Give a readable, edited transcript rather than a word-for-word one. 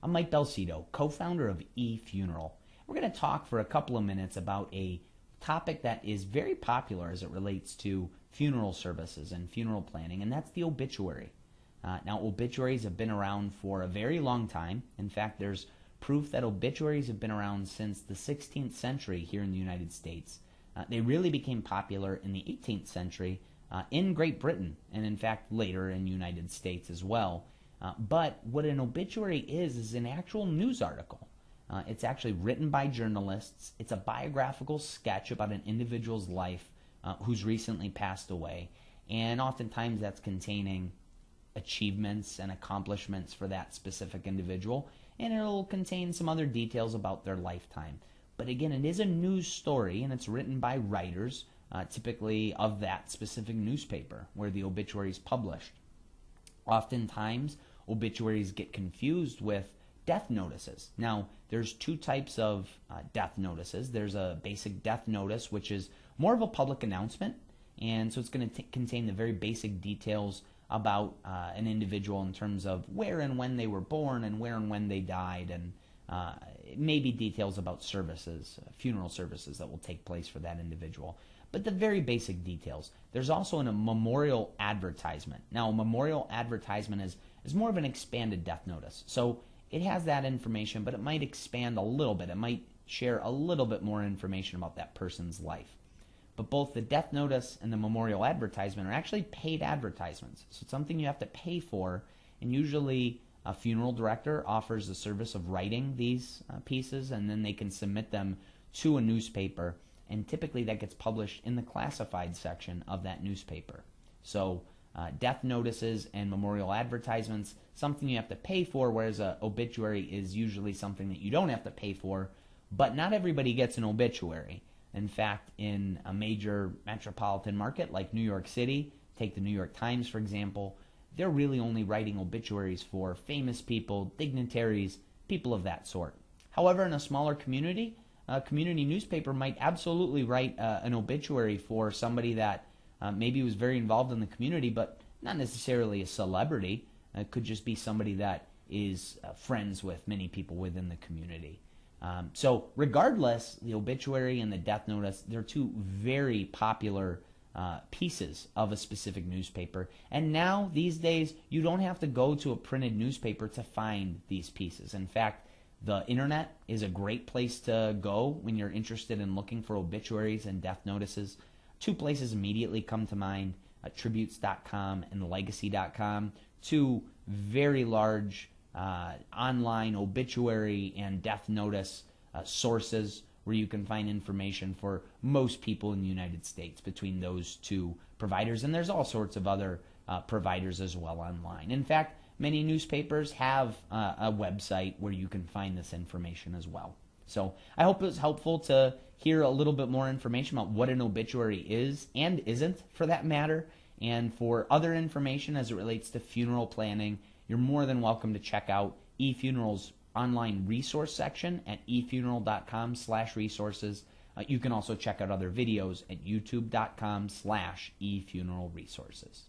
I'm Mike Belcito, co-founder of eFuneral. We're going to talk for a couple of minutes about a topic that is very popular as it relates to funeral services and funeral planning, and that's the obituary. Now, obituaries have been around for a very long time. In fact, there's proof that obituaries have been around since the 16th century here in the United States. They really became popular in the 18th century in Great Britain, and in fact later in the United States as well. But what an obituary is an actual news article. It's actually written by journalists. It's a biographical sketch about an individual's life who's recently passed away, and oftentimes that's containing achievements and accomplishments for that specific individual, and it'll contain some other details about their lifetime. But again, it is a news story, and it's written by writers, typically of that specific newspaper where the obituary is published. Oftentimes, obituaries get confused with death notices. Now, there's two types of death notices. There's a basic death notice, which is more of a public announcement, and so it's going to contain the very basic details about an individual in terms of where and when they were born and where and when they died, and maybe details about services, funeral services that will take place for that individual. But the very basic details. There's also a memorial advertisement. Now, a memorial advertisement is more of an expanded death notice. So it has that information, but it might expand a little bit. It might share a little bit more information about that person's life. But both the death notice and the memorial advertisement are actually paid advertisements. So it's something you have to pay for, and usually a funeral director offers the service of writing these pieces, and then they can submit them to a newspaper, and typically that gets published in the classified section of that newspaper. So death notices and memorial advertisements, something you have to pay for, whereas an obituary is usually something that you don't have to pay for. But not everybody gets an obituary. In fact, in a major metropolitan market like New York City, take the New York Times for example, they're really only writing obituaries for famous people, dignitaries, people of that sort. However, in a smaller community, a community newspaper might absolutely write an obituary for somebody that maybe was very involved in the community, but not necessarily a celebrity. It could just be somebody that is friends with many people within the community. So regardless, the obituary and the death notice, they're two very popular pieces of a specific newspaper. And now, these days, you don't have to go to a printed newspaper to find these pieces. In fact, the internet is a great place to go when you're interested in looking for obituaries and death notices. Two places immediately come to mind, tributes.com and legacy.com, two very large online obituary and death notice sources where you can find information for most people in the United States between those two providers. And there's all sorts of other providers as well online. In fact, many newspapers have a website where you can find this information as well. So I hope it was helpful to hear a little bit more information about what an obituary is and isn't, for that matter. And for other information as it relates to funeral planning, you're more than welcome to check out eFuneral's online resource section at efuneral.com/resources. You can also check out other videos at youtube.com/efuneralresources.